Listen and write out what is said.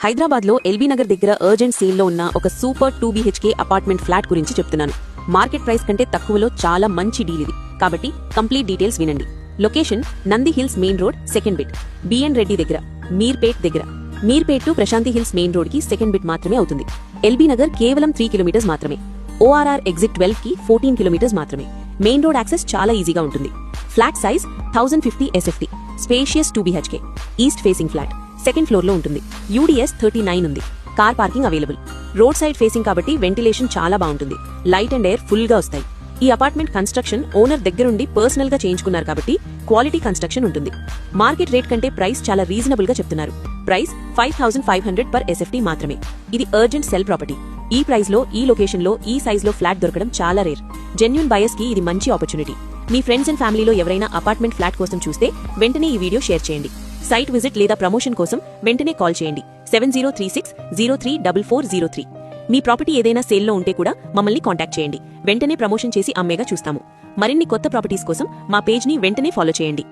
హైదరాబాద్లో ఎల్బీ నగర్ దగ్గర అర్జెంట్ సేల్లో ఉన్న ఒక సూపర్ 2 BHK అపార్ట్మెంట్ ఫ్లాట్ గురించి చెప్తున్నాను. మార్కెట్ ప్రైస్ కంటే తక్కువలో చాలా మంచి డీల్ ఇది. కాబట్టి కంప్లీట్ డీటెయిల్స్ వినండి. Location Nandi Hills main road second bit, BN Reddy దగ్గర, మీర్పేట్ దగ్గర. Meerpet to Prashanti Hills main road కి సెకండ్ బిట్ మాత్రమే అవుతుంది. ఎల్బీ నగర్ కేవలం 3 కిలోమీటర్స్ మాత్రమే. ఓఆర్ఆర్ ఎగ్జిట్ 12 కి 14 కిలోమీటర్స్ మాత్రమే. మెయిన్ రోడ్ యాక్సెస్ చాలా ఈజీగా ఉంటుంది. Flat size 1050 SFT, spacious 2 BHK, east facing flat, second floor లో ఉంటుంది. UDS 39 ఉంది. Car parking available. Road side facing కాబట్టి వెంటిలేషన్ చాలా బాగుంటుంది. లైట్ అండ్ ఎయిర్ ఫుల్ గా వస్తాయి. ఈ అపార్ట్మెంట్ కన్స్ట్రక్షన్ ఓనర్ దగ్గరుండి పర్సనల్ గా చేయించుకున్నారు కాబట్టి క్వాలిటీ కన్స్ట్రక్షన్ ఉంటుంది. మార్కెట్ రేట్ కంటే ప్రైస్ చాలా రీజనబుల్ గా చెప్తున్నారు. ప్రైస్ 5500 per SFT మాత్రమే. ఇది అర్జెంట్ సెల్ ప్రాపర్టీ. ఈ ప్రైస్ లో, ఈ లొకేషన్ లో, ఈ సైజ్ లో ఫ్లాట్ దొరకడం చాలా రేర్. జెన్యూన్ బయర్స్ కి ఇది మంచి ఆపర్చునిటీ. మీ ఫ్రెండ్స్ అండ్ ఫ్యామిలీలో ఎవరైనా అపార్ట్మెంట్ ఫ్లాట్ కోసం చూస్తే వెంటనే ఈ వీడియో షేర్ చేయండి. సైట్ విజిట్ లేదా ప్రమోషన్ కోసం వెంటనే కాల్ చేయండి 7036034403. మీ ప్రాపర్టీ ఏదైనా సేల్లో ఉంటే కూడా మమ్మల్ని కాంటాక్ట్ చేయండి. వెంటనే ప్రమోషన్ చేసి అమ్మేగా చూస్తాము. మరిన్ని కొత్త ప్రాపర్టీస్ కోసం మా పేజ్ ని వెంటనే ఫాలో చేయండి.